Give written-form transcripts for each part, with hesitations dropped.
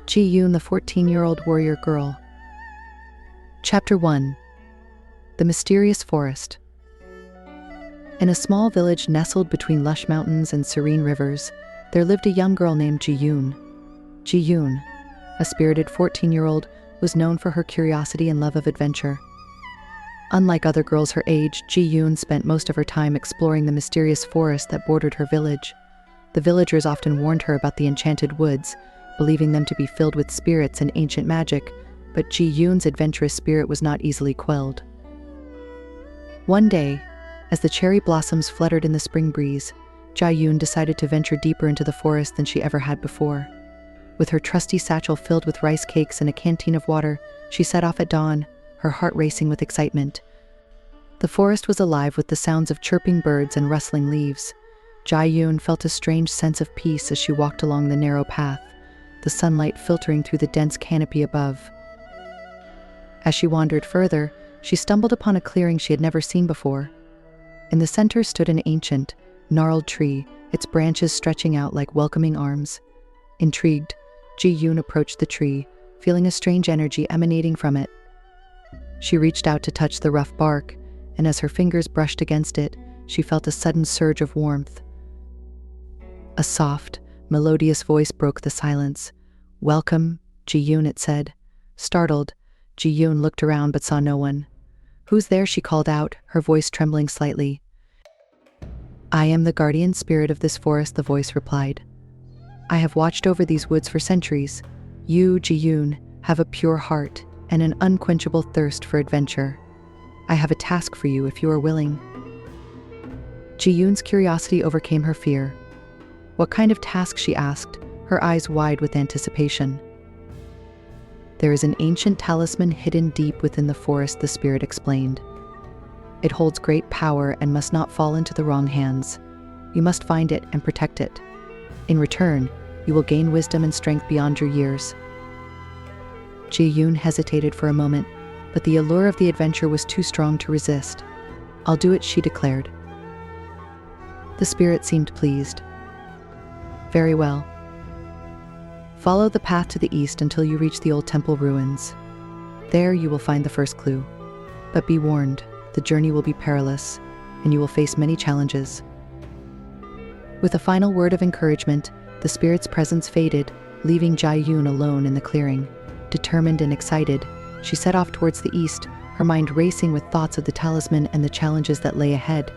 Ji-Yoon, the 14-year-old warrior girl. Chapter 1. The Mysterious Forest. In a small village nestled between lush mountains and serene rivers, there lived a young girl named Ji-Yoon. Ji-Yoon, a spirited 14-year-old, was known for her curiosity and love of adventure. Unlike other girls her age, Ji-Yoon spent most of her time exploring the mysterious forest that bordered her village. The villagers often warned her about the enchanted woods, believing them to be filled with spirits and ancient magic, but Ji-Yoon's adventurous spirit was not easily quelled. One day, as the cherry blossoms fluttered in the spring breeze, Ji-Yoon decided to venture deeper into the forest than she ever had before. With her trusty satchel filled with rice cakes and a canteen of water, she set off at dawn, her heart racing with excitement. The forest was alive with the sounds of chirping birds and rustling leaves. Ji-Yoon felt a strange sense of peace as she walked along the narrow path, the sunlight filtering through the dense canopy above. As she wandered further, she stumbled upon a clearing she had never seen before. In the center stood an ancient, gnarled tree, its branches stretching out like welcoming arms. Intrigued, Ji-Yoon approached the tree, feeling a strange energy emanating from it. She reached out to touch the rough bark, and as her fingers brushed against it, she felt a sudden surge of warmth. A soft, melodious voice broke the silence. "Welcome, Ji-Yoon," it said. Startled, Ji-Yoon looked around but saw no one. "Who's there?" she called out, her voice trembling slightly. "I am the guardian spirit of this forest," the voice replied. "I have watched over these woods for centuries. You, Ji-Yoon, have a pure heart and an unquenchable thirst for adventure. I have a task for you if you are willing." Ji-Yoon's curiosity overcame her fear. "What kind of task?" she asked, her eyes wide with anticipation. "There is an ancient talisman hidden deep within the forest," the spirit explained. "It holds great power and must not fall into the wrong hands. You must find it and protect it. In return, you will gain wisdom and strength beyond your years." Ji-Yoon hesitated for a moment, but the allure of the adventure was too strong to resist. "I'll do it," she declared. The spirit seemed pleased. "Very well. Follow the path to the east until you reach the old temple ruins. There you will find the first clue. But be warned, the journey will be perilous, and you will face many challenges." With a final word of encouragement, the spirit's presence faded, leaving Ji-Yoon alone in the clearing. Determined and excited, she set off towards the east, her mind racing with thoughts of the talisman and the challenges that lay ahead.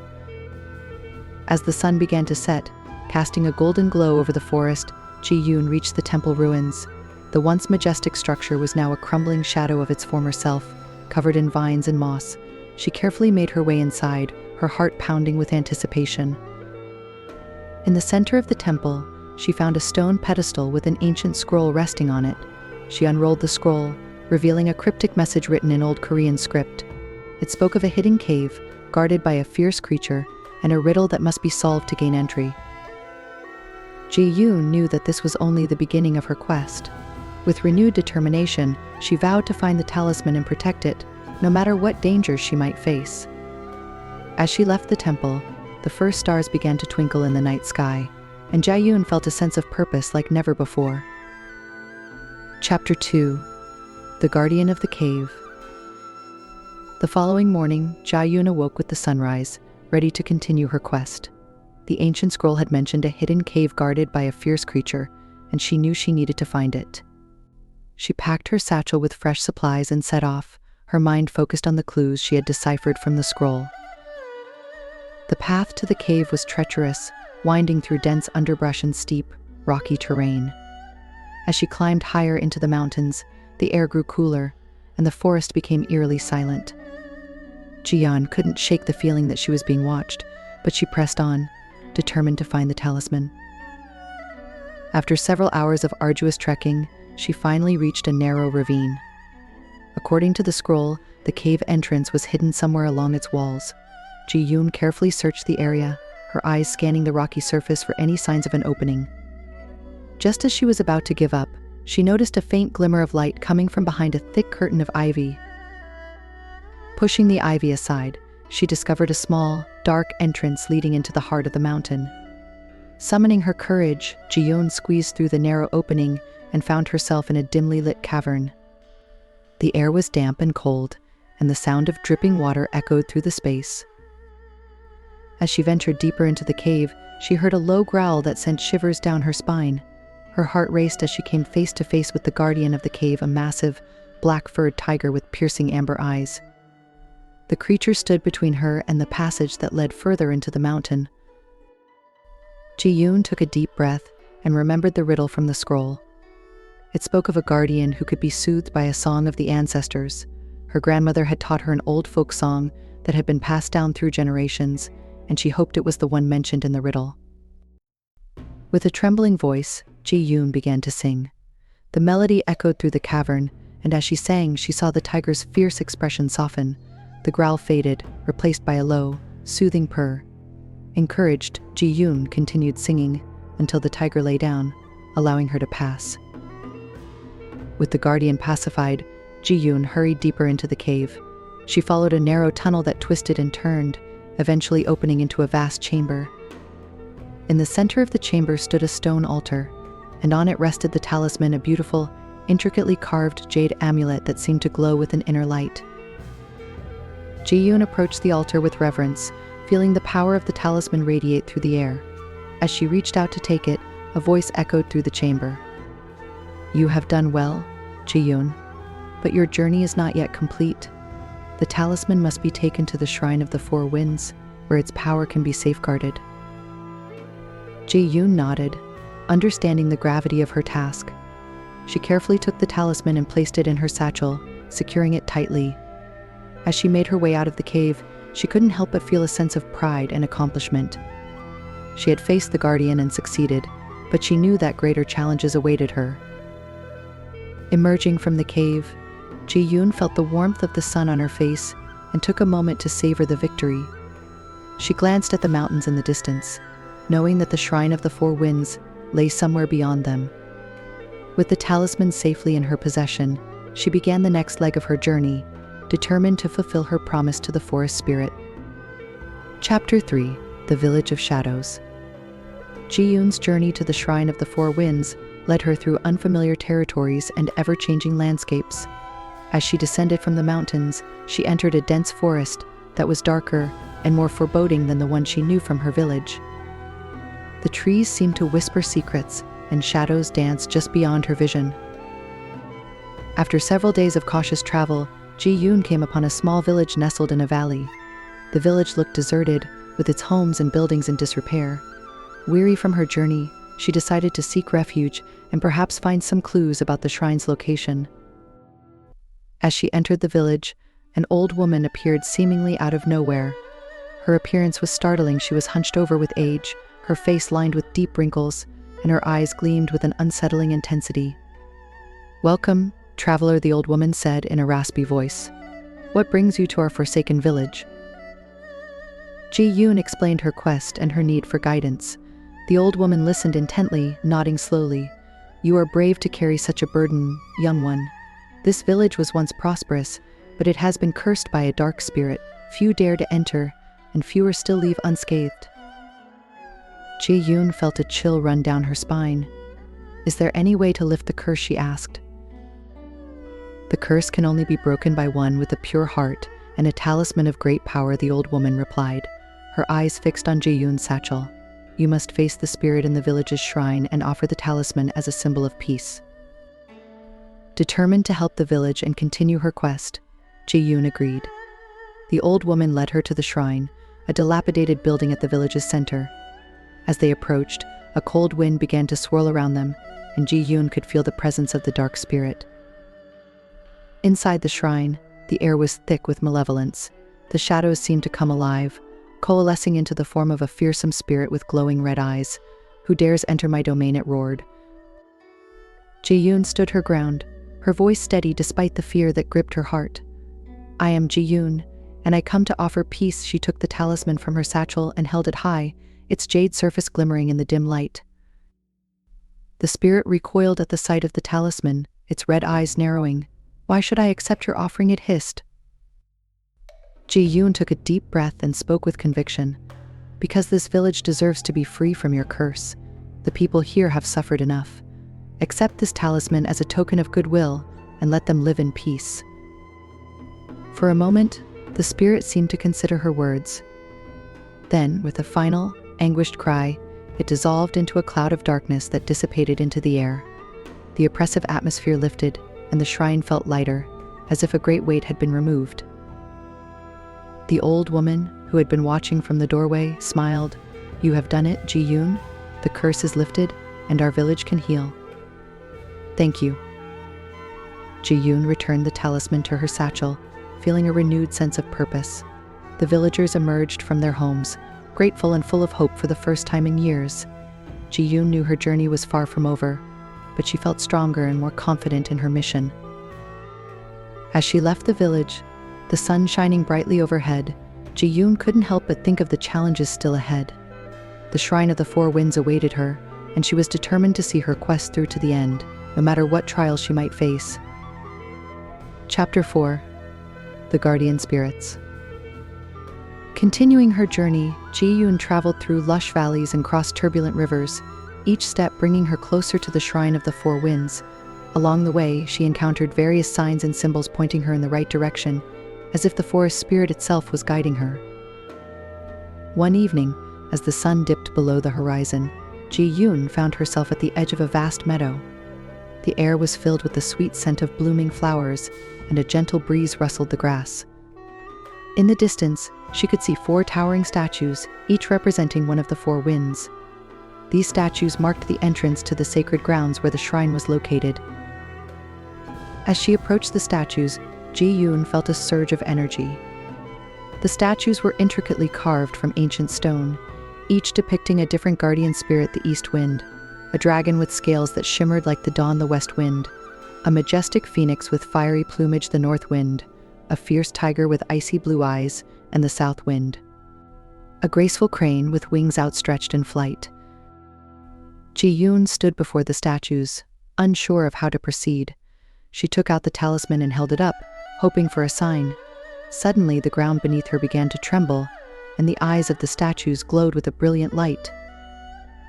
As the sun began to set, casting a golden glow over the forest, Ji-Yoon reached the temple ruins. The once majestic structure was now a crumbling shadow of its former self, covered in vines and moss. She carefully made her way inside, her heart pounding with anticipation. In the center of the temple, she found a stone pedestal with an ancient scroll resting on it. She unrolled the scroll, revealing a cryptic message written in old Korean script. It spoke of a hidden cave, guarded by a fierce creature, and a riddle that must be solved to gain entry. Ji-Yoon knew that this was only the beginning of her quest. With renewed determination, she vowed to find the talisman and protect it, no matter what dangers she might face. As she left the temple, the first stars began to twinkle in the night sky, and Ji-Yoon felt a sense of purpose like never before. Chapter 2. The Guardian of the Cave. The following morning, Ji-Yoon awoke with the sunrise, ready to continue her quest. The ancient scroll had mentioned a hidden cave guarded by a fierce creature, and she knew she needed to find it. She packed her satchel with fresh supplies and set off, her mind focused on the clues she had deciphered from the scroll. The path to the cave was treacherous, winding through dense underbrush and steep, rocky terrain. As she climbed higher into the mountains, the air grew cooler, and the forest became eerily silent. Ji-Yoon couldn't shake the feeling that she was being watched, but she pressed on, determined to find the talisman. After several hours of arduous trekking, she finally reached a narrow ravine. According to the scroll, the cave entrance was hidden somewhere along its walls. Ji-Yoon carefully searched the area, her eyes scanning the rocky surface for any signs of an opening. Just as she was about to give up, she noticed a faint glimmer of light coming from behind a thick curtain of ivy. Pushing the ivy aside, she discovered a small, dark entrance leading into the heart of the mountain. Summoning her courage, Ji-Yoon squeezed through the narrow opening and found herself in a dimly lit cavern. The air was damp and cold, and the sound of dripping water echoed through the space. As she ventured deeper into the cave, she heard a low growl that sent shivers down her spine. Her heart raced as she came face to face with the guardian of the cave, a massive, black-furred tiger with piercing amber eyes. The creature stood between her and the passage that led further into the mountain. Ji-Yoon took a deep breath and remembered the riddle from the scroll. It spoke of a guardian who could be soothed by a song of the ancestors. Her grandmother had taught her an old folk song that had been passed down through generations, and she hoped it was the one mentioned in the riddle. With a trembling voice, Ji-Yoon began to sing. The melody echoed through the cavern, and as she sang, she saw the tiger's fierce expression soften. The growl faded, replaced by a low, soothing purr. Encouraged, Ji-Yoon continued singing until the tiger lay down, allowing her to pass. With the guardian pacified, Ji-Yoon hurried deeper into the cave. She followed a narrow tunnel that twisted and turned, eventually opening into a vast chamber. In the center of the chamber stood a stone altar, and on it rested the talisman, a beautiful, intricately carved jade amulet that seemed to glow with an inner light. Ji-Yoon approached the altar with reverence, feeling the power of the talisman radiate through the air. As she reached out to take it, a voice echoed through the chamber. "You have done well, Ji-Yoon, but your journey is not yet complete. The talisman must be taken to the Shrine of the Four Winds, where its power can be safeguarded." Ji-Yoon nodded, understanding the gravity of her task. She carefully took the talisman and placed it in her satchel, securing it tightly. As she made her way out of the cave, she couldn't help but feel a sense of pride and accomplishment. She had faced the guardian and succeeded, but she knew that greater challenges awaited her. Emerging from the cave, Ji-Yoon felt the warmth of the sun on her face and took a moment to savor the victory. She glanced at the mountains in the distance, knowing that the Shrine of the Four Winds lay somewhere beyond them. With the talisman safely in her possession, she began the next leg of her journey, determined to fulfill her promise to the forest spirit. Chapter 3: The Village of Shadows. Ji-Yoon's journey to the Shrine of the Four Winds led her through unfamiliar territories and ever-changing landscapes. As she descended from the mountains, she entered a dense forest that was darker and more foreboding than the one she knew from her village. The trees seemed to whisper secrets, and shadows danced just beyond her vision. After several days of cautious travel, Ji-Yoon came upon a small village nestled in a valley. The village looked deserted, with its homes and buildings in disrepair. Weary from her journey, she decided to seek refuge and perhaps find some clues about the shrine's location. As she entered the village, an old woman appeared seemingly out of nowhere. Her appearance was startling. She was hunched over with age, her face lined with deep wrinkles, and her eyes gleamed with an unsettling intensity. "Welcome, traveler," the old woman said in a raspy voice. "What brings you to our forsaken village?" Ji-Yoon explained her quest and her need for guidance. The old woman listened intently, nodding slowly. "You are brave to carry such a burden, young one. This village was once prosperous, but it has been cursed by a dark spirit. Few dare to enter, and fewer still leave unscathed." Ji-Yoon felt a chill run down her spine. "Is there any way to lift the curse?" she asked. "The curse can only be broken by one with a pure heart and a talisman of great power," the old woman replied, her eyes fixed on Ji-Yoon's satchel. "You must face the spirit in the village's shrine and offer the talisman as a symbol of peace." Determined to help the village and continue her quest, Ji-Yoon agreed. The old woman led her to the shrine, a dilapidated building at the village's center. As they approached, a cold wind began to swirl around them, and Ji-Yoon could feel the presence of the dark spirit. Inside the shrine, the air was thick with malevolence. The shadows seemed to come alive, coalescing into the form of a fearsome spirit with glowing red eyes. "Who dares enter my domain?" it roared. Ji-Yoon stood her ground, her voice steady despite the fear that gripped her heart. "I am Ji-Yoon, and I come to offer peace." She took the talisman from her satchel and held it high, its jade surface glimmering in the dim light. The spirit recoiled at the sight of the talisman, its red eyes narrowing. "Why should I accept your offering?" it hissed. Ji-Yoon took a deep breath and spoke with conviction. "Because this village deserves to be free from your curse. The people here have suffered enough. Accept this talisman as a token of goodwill and let them live in peace." For a moment, the spirit seemed to consider her words. Then, with a final, anguished cry, it dissolved into a cloud of darkness that dissipated into the air. The oppressive atmosphere lifted, and the shrine felt lighter, as if a great weight had been removed. The old woman, who had been watching from the doorway, smiled. "You have done it, Ji-Yoon. The curse is lifted, and our village can heal." "Thank you." Ji-Yoon returned the talisman to her satchel, feeling a renewed sense of purpose. The villagers emerged from their homes, grateful and full of hope for the first time in years. Ji-Yoon knew her journey was far from over, but she felt stronger and more confident in her mission. As she left the village, the sun shining brightly overhead, Ji-Yoon couldn't help but think of the challenges still ahead. The Shrine of the Four Winds awaited her, and she was determined to see her quest through to the end, no matter what trials she might face. Chapter 4. The Guardian Spirits. Continuing her journey, Ji-Yoon traveled through lush valleys and crossed turbulent rivers, each step bringing her closer to the Shrine of the Four Winds. Along the way, she encountered various signs and symbols pointing her in the right direction, as if the forest spirit itself was guiding her. One evening, as the sun dipped below the horizon, Ji-Yoon found herself at the edge of a vast meadow. The air was filled with the sweet scent of blooming flowers, and a gentle breeze rustled the grass. In the distance, she could see 4 towering statues, each representing one of the 4 winds. These statues marked the entrance to the sacred grounds where the shrine was located. As she approached the statues, Ji-Yoon felt a surge of energy. The statues were intricately carved from ancient stone, each depicting a different guardian spirit: the east wind, a dragon with scales that shimmered like the dawn; the west wind, a majestic phoenix with fiery plumage; the north wind, a fierce tiger with icy blue eyes; and the south wind, a graceful crane with wings outstretched in flight. Ji-Yoon stood before the statues, unsure of how to proceed. She took out the talisman and held it up, hoping for a sign. Suddenly, the ground beneath her began to tremble, and the eyes of the statues glowed with a brilliant light.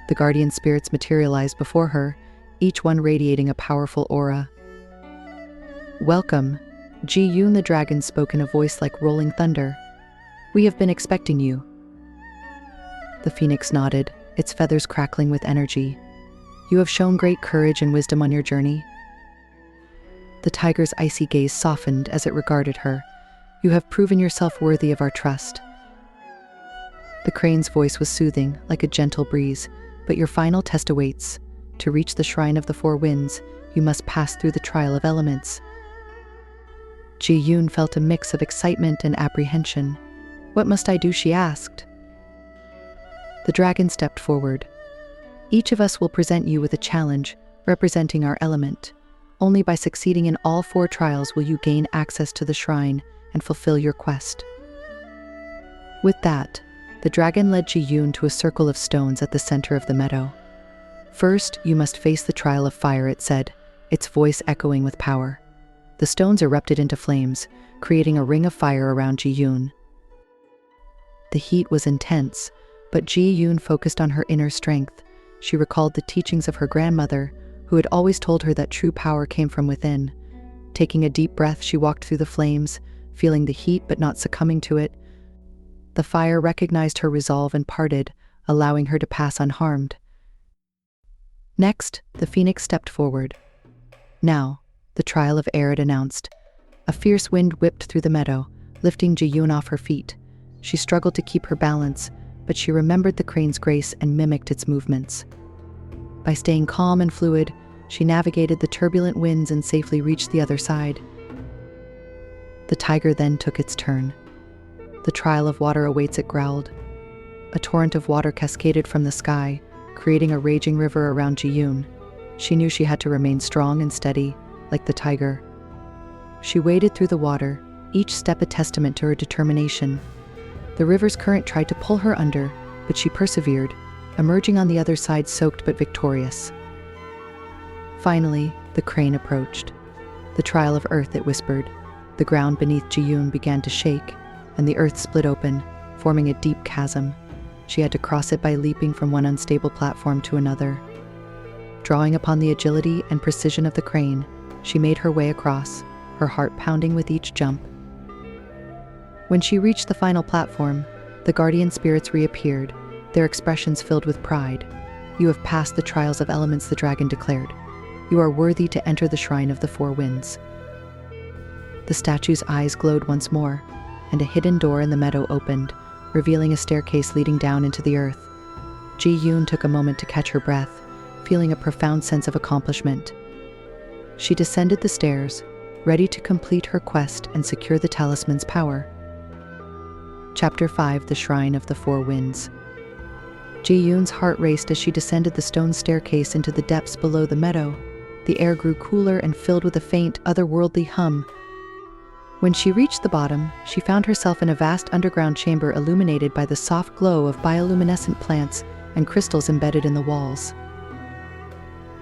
The guardian spirits materialized before her, each one radiating a powerful aura. "Welcome," Ji-Yoon the dragon spoke in a voice like rolling thunder. "We have been expecting you." The phoenix nodded, its feathers crackling with energy. "You have shown great courage and wisdom on your journey." The tiger's icy gaze softened as it regarded her. "You have proven yourself worthy of our trust." The crane's voice was soothing, like a gentle breeze. "But your final test awaits. To reach the Shrine of the Four Winds, you must pass through the trial of elements." Ji-Yoon felt a mix of excitement and apprehension. "What must I do?" she asked. The dragon stepped forward. "Each of us will present you with a challenge, representing our element. Only by succeeding in all 4 trials will you gain access to the shrine and fulfill your quest." With that, the dragon led Ji-Yoon to a circle of stones at the center of the meadow. "First, you must face the trial of fire," it said, its voice echoing with power. The stones erupted into flames, creating a ring of fire around Ji-Yoon. The heat was intense, but Ji-Yoon focused on her inner strength. She recalled the teachings of her grandmother, who had always told her that true power came from within. Taking a deep breath, she walked through the flames, feeling the heat but not succumbing to it. The fire recognized her resolve and parted, allowing her to pass unharmed. Next, the phoenix stepped forward. "Now, the trial of air," it announced. A fierce wind whipped through the meadow, lifting Ji-Yoon off her feet. She struggled to keep her balance, but she remembered the crane's grace and mimicked its movements. By staying calm and fluid, she navigated the turbulent winds and safely reached the other side. The tiger then took its turn. "The trial of water awaits," it growled. A torrent of water cascaded from the sky, creating a raging river around Ji-Yoon. She knew she had to remain strong and steady, like the tiger. She waded through the water, each step a testament to her determination. The river's current tried to pull her under, but she persevered, emerging on the other side soaked but victorious. Finally, the crane approached. "The trial of earth," it whispered. The ground beneath Ji-Yoon began to shake, and the earth split open, forming a deep chasm. She had to cross it by leaping from one unstable platform to another. Drawing upon the agility and precision of the crane, she made her way across, her heart pounding with each jump. When she reached the final platform, the guardian spirits reappeared, their expressions filled with pride. "You have passed the trials of elements," the dragon declared. "You are worthy to enter the shrine of the four winds." The statue's eyes glowed once more, and a hidden door in the meadow opened, revealing a staircase leading down into the earth. Ji-Yoon took a moment to catch her breath, feeling a profound sense of accomplishment. She descended the stairs, ready to complete her quest and secure the talisman's power. Chapter 5: The Shrine of the Four Winds. Ji-Yoon's heart raced as she descended the stone staircase into the depths below the meadow. The air grew cooler and filled with a faint, otherworldly hum. When she reached the bottom, she found herself in a vast underground chamber illuminated by the soft glow of bioluminescent plants and crystals embedded in the walls.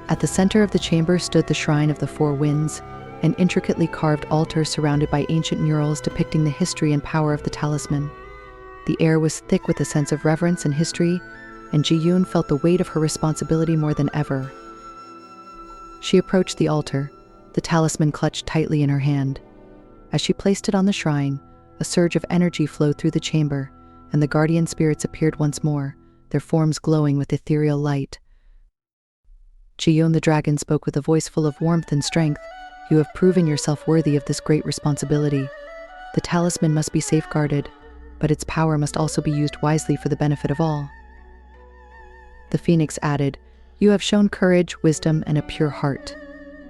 At the center of the chamber stood the Shrine of the Four Winds, an intricately carved altar surrounded by ancient murals depicting the history and power of the talisman. The air was thick with a sense of reverence and history, and Ji-Yoon felt the weight of her responsibility more than ever. She approached the altar, the talisman clutched tightly in her hand. As she placed it on the shrine, a surge of energy flowed through the chamber, and the guardian spirits appeared once more, their forms glowing with ethereal light. Ji-Yoon the dragon spoke with a voice full of warmth and strength. "You have proven yourself worthy of this great responsibility. The talisman must be safeguarded, but its power must also be used wisely for the benefit of all." The phoenix added, "You have shown courage, wisdom, and a pure heart.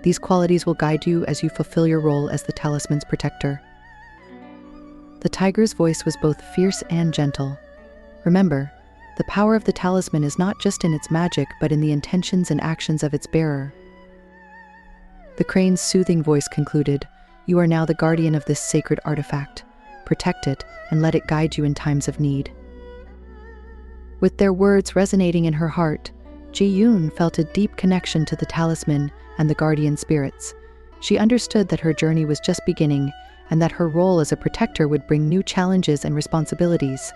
These qualities will guide you as you fulfill your role as the talisman's protector." The tiger's voice was both fierce and gentle. "Remember, the power of the talisman is not just in its magic, but in the intentions and actions of its bearer." The crane's soothing voice concluded, "You are now the guardian of this sacred artifact. Protect it and let it guide you in times of need." With their words resonating in her heart, Ji-Yoon felt a deep connection to the talisman and the guardian spirits. She understood that her journey was just beginning, and that her role as a protector would bring new challenges and responsibilities.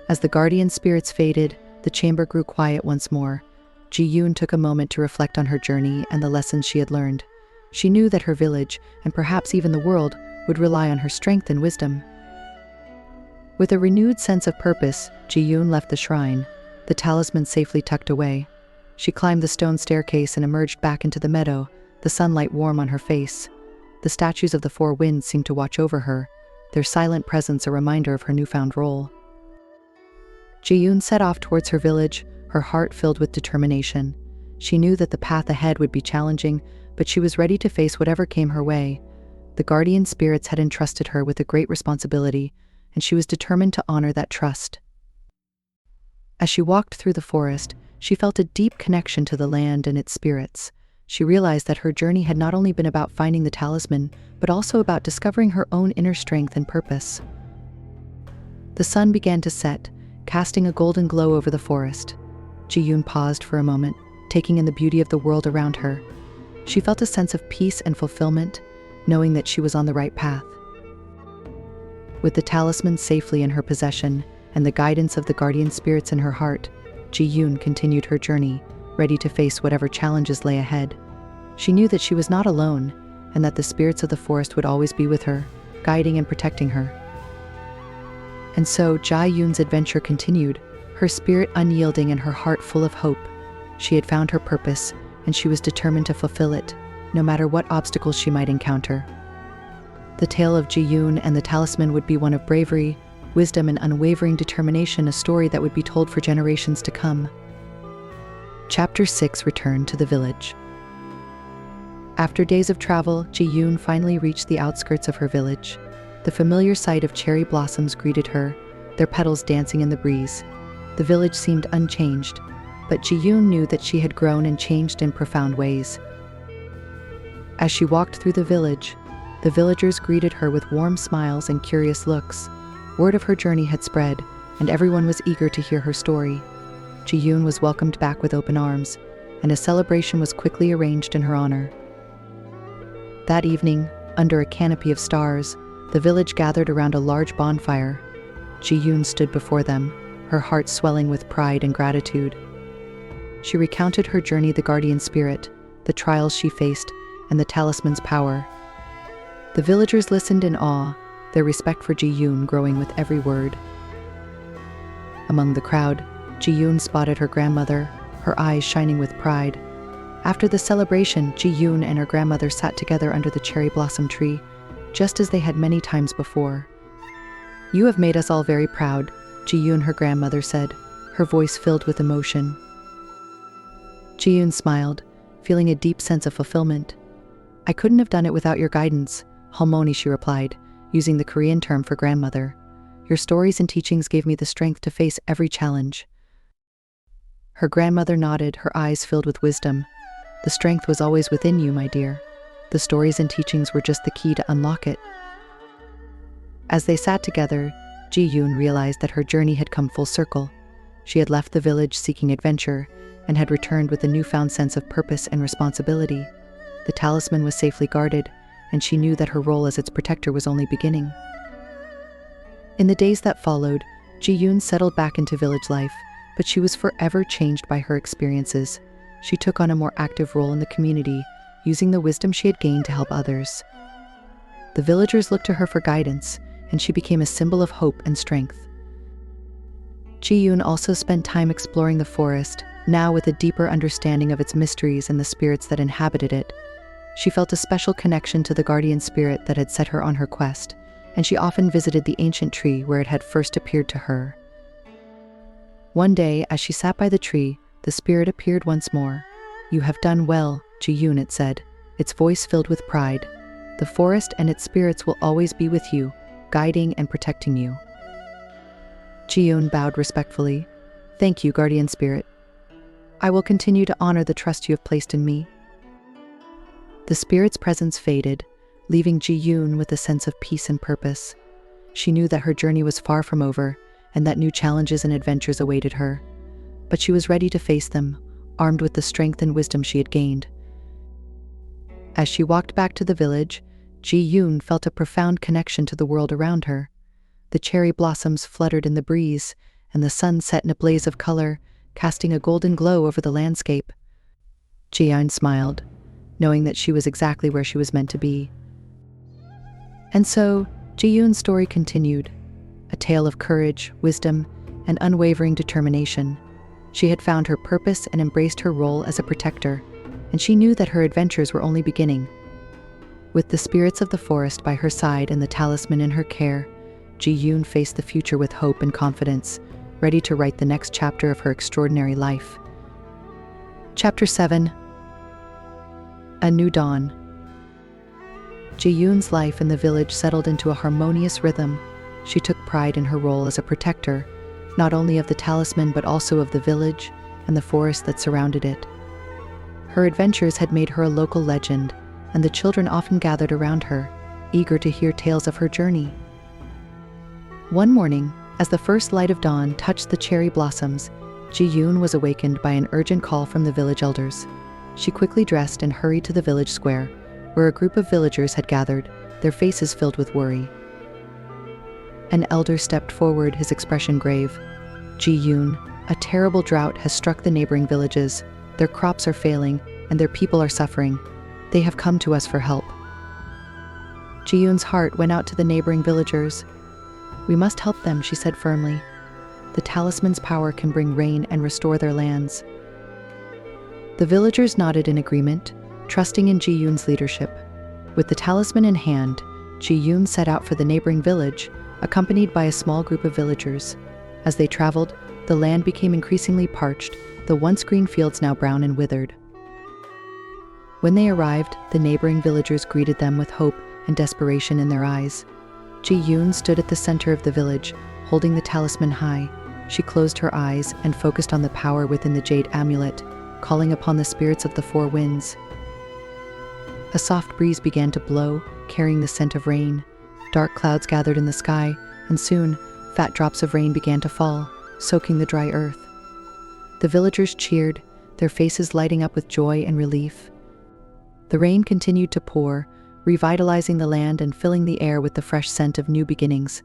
As the guardian spirits faded, the chamber grew quiet once more. Ji-Yoon took a moment to reflect on her journey and the lessons she had learned. She knew that her village, and perhaps even the world, would rely on her strength and wisdom. With a renewed sense of purpose, Ji-Yoon left the shrine, the talisman safely tucked away. She climbed the stone staircase and emerged back into the meadow, the sunlight warm on her face. The statues of the four winds seemed to watch over her, their silent presence a reminder of her newfound role. Ji-Yoon set off towards her village, her heart filled with determination. She knew that the path ahead would be challenging, but she was ready to face whatever came her way. The guardian spirits had entrusted her with a great responsibility, and she was determined to honor that trust. As she walked through the forest, she felt a deep connection to the land and its spirits. She realized that her journey had not only been about finding the talisman, but also about discovering her own inner strength and purpose. The sun began to set, casting a golden glow over the forest. Ji-Yoon paused for a moment, taking in the beauty of the world around her. She felt a sense of peace and fulfillment, knowing that she was on the right path. With the talisman safely in her possession and the guidance of the guardian spirits in her heart, Ji-Yoon continued her journey, ready to face whatever challenges lay ahead. She knew that she was not alone, and that the spirits of the forest would always be with her, guiding and protecting her. And so Ji-Yoon's adventure continued, her spirit unyielding and her heart full of hope. She had found her purpose, and she was determined to fulfill it, no matter what obstacles she might encounter. The tale of Ji-Yoon and the talisman would be one of bravery, wisdom, and unwavering determination, a story that would be told for generations to come. Chapter 6: Return to the Village. After days of travel, Ji-Yoon finally reached the outskirts of her village. The familiar sight of cherry blossoms greeted her, their petals dancing in the breeze. The village seemed unchanged, but Ji-Yoon knew that she had grown and changed in profound ways. As she walked through the village, the villagers greeted her with warm smiles and curious looks. Word of her journey had spread, and everyone was eager to hear her story. Ji-Yoon was welcomed back with open arms, and a celebration was quickly arranged in her honor. That evening, under a canopy of stars, the village gathered around a large bonfire. Ji-Yoon stood before them, her heart swelling with pride and gratitude. She recounted her journey, the guardian spirit, the trials she faced, and the talisman's power. The villagers listened in awe, their respect for Ji-Yoon growing with every word. Among the crowd, Ji-Yoon spotted her grandmother, her eyes shining with pride. After the celebration, Ji-Yoon and her grandmother sat together under the cherry blossom tree, just as they had many times before. "You have made us all very proud," Ji-Yoon, her grandmother, said, her voice filled with emotion. Ji-Yoon smiled, feeling a deep sense of fulfillment. "I couldn't have done it without your guidance," Halmoni, she replied, using the Korean term for grandmother. "Your stories and teachings gave me the strength to face every challenge." Her grandmother nodded, her eyes filled with wisdom. "The strength was always within you, my dear. The stories and teachings were just the key to unlock it." As they sat together, Ji-Yoon realized that her journey had come full circle. She had left the village seeking adventure and had returned with a newfound sense of purpose and responsibility. The talisman was safely guarded, and she knew that her role as its protector was only beginning. In the days that followed, Ji-Yoon settled back into village life, but she was forever changed by her experiences. She took on a more active role in the community, using the wisdom she had gained to help others. The villagers looked to her for guidance, and she became a symbol of hope and strength. Ji-Yoon also spent time exploring the forest, now with a deeper understanding of its mysteries and the spirits that inhabited it. She felt a special connection to the guardian spirit that had set her on her quest, and she often visited the ancient tree where it had first appeared to her. One day, as she sat by the tree, the spirit appeared once more. "You have done well, Ji-Yoon," it said, its voice filled with pride. "The forest and its spirits will always be with you, guiding and protecting you." Ji-Yoon bowed respectfully. "Thank you, guardian spirit. I will continue to honor the trust you have placed in me." The spirit's presence faded, leaving Ji-Yoon with a sense of peace and purpose. She knew that her journey was far from over, and that new challenges and adventures awaited her. But she was ready to face them, armed with the strength and wisdom she had gained. As she walked back to the village, Ji-Yoon felt a profound connection to the world around her. The cherry blossoms fluttered in the breeze, and the sun set in a blaze of color, casting a golden glow over the landscape. Ji-Yoon smiled, knowing that she was exactly where she was meant to be. And so, Ji-Yoon's story continued, a tale of courage, wisdom, and unwavering determination. She had found her purpose and embraced her role as a protector, and she knew that her adventures were only beginning. With the spirits of the forest by her side and the talisman in her care, Ji-Yoon faced the future with hope and confidence, ready to write the next chapter of her extraordinary life. Chapter 7. A New Dawn. Ji-Yoon's life in the village settled into a harmonious rhythm. She took pride in her role as a protector, not only of the talisman but also of the village and the forest that surrounded it. Her adventures had made her a local legend, and the children often gathered around her, eager to hear tales of her journey. One morning, as the first light of dawn touched the cherry blossoms, Ji-Yoon was awakened by an urgent call from the village elders. She quickly dressed and hurried to the village square, where a group of villagers had gathered, their faces filled with worry. An elder stepped forward, his expression grave. "Ji-Yoon, a terrible drought has struck the neighboring villages. Their crops are failing, and their people are suffering. They have come to us for help." Ji-Yoon's heart went out to the neighboring villagers. "We must help them," she said firmly. "The talisman's power can bring rain and restore their lands." The villagers nodded in agreement, trusting in Ji-Yoon's leadership. With the talisman in hand, Ji-Yoon set out for the neighboring village, accompanied by a small group of villagers. As they traveled, the land became increasingly parched, the once green fields now brown and withered. When they arrived, the neighboring villagers greeted them with hope and desperation in their eyes. Ji-Yoon stood at the center of the village, holding the talisman high. She closed her eyes and focused on the power within the jade amulet, calling upon the spirits of the four winds. A soft breeze began to blow, carrying the scent of rain. Dark clouds gathered in the sky, and soon, fat drops of rain began to fall, soaking the dry earth. The villagers cheered, their faces lighting up with joy and relief. The rain continued to pour, revitalizing the land and filling the air with the fresh scent of new beginnings.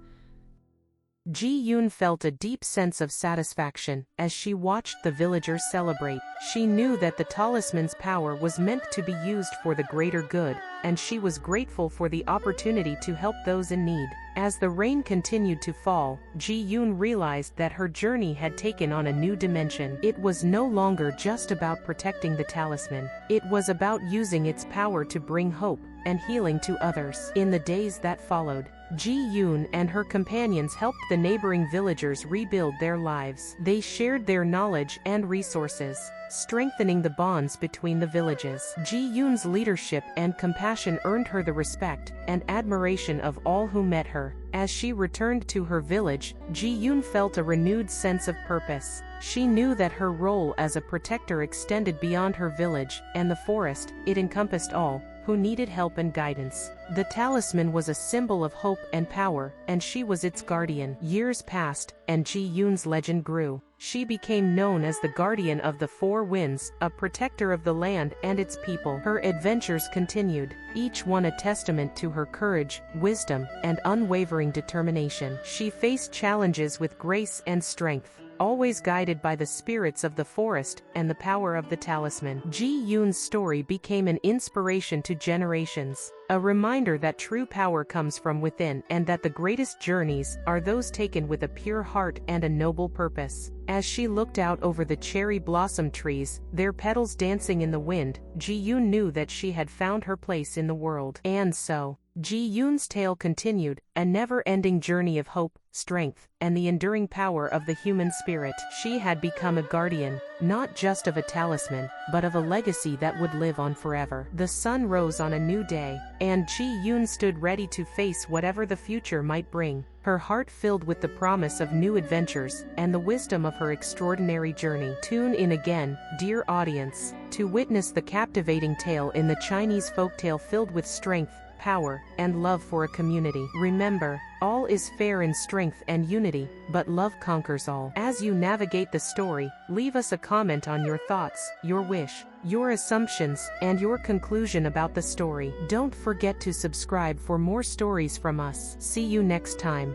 Ji-Yoon felt a deep sense of satisfaction as she watched the villagers celebrate. She knew that the talisman's power was meant to be used for the greater good, and she was grateful for the opportunity to help those in need. As the rain continued to fall, Ji-Yoon realized that her journey had taken on a new dimension. It was no longer just about protecting the talisman. It was about using its power to bring hope and healing to others. In the days that followed, Ji-Yoon and her companions helped the neighboring villagers rebuild their lives. They shared their knowledge and resources, strengthening the bonds between the villages. Ji-Yoon's leadership and compassion earned her the respect and admiration of all who met her. As she returned to her village, Ji-Yoon felt a renewed sense of purpose. She knew that her role as a protector extended beyond her village and the forest. It encompassed all who needed help and guidance. The talisman was a symbol of hope and power, and she was its guardian. Years passed, and Ji-Yoon's legend grew. She became known as the guardian of the four winds, a protector of the land and its people. Her adventures continued, each one a testament to her courage, wisdom, and unwavering determination. She faced challenges with grace and strength, always guided by the spirits of the forest and the power of the talisman. Ji-Yoon's story became an inspiration to generations, a reminder that true power comes from within and that the greatest journeys are those taken with a pure heart and a noble purpose. As she looked out over the cherry blossom trees, their petals dancing in the wind, Ji-Yoon knew that she had found her place in the world. And so, Ji-Yoon's tale continued, a never-ending journey of hope, strength, and the enduring power of the human spirit. She had become a guardian, not just of a talisman, but of a legacy that would live on forever. The sun rose on a new day, and Ji-Yoon stood ready to face whatever the future might bring, her heart filled with the promise of new adventures and the wisdom of her extraordinary journey. Tune in again, dear audience, to witness the captivating tale in the Chinese folktale filled with strength, power, and love for a community. Remember, all is fair in strength and unity, but love conquers all. As you navigate the story, leave us a comment on your thoughts, your wish, your assumptions, and your conclusion about the story. Don't forget to subscribe for more stories from us. See you next time.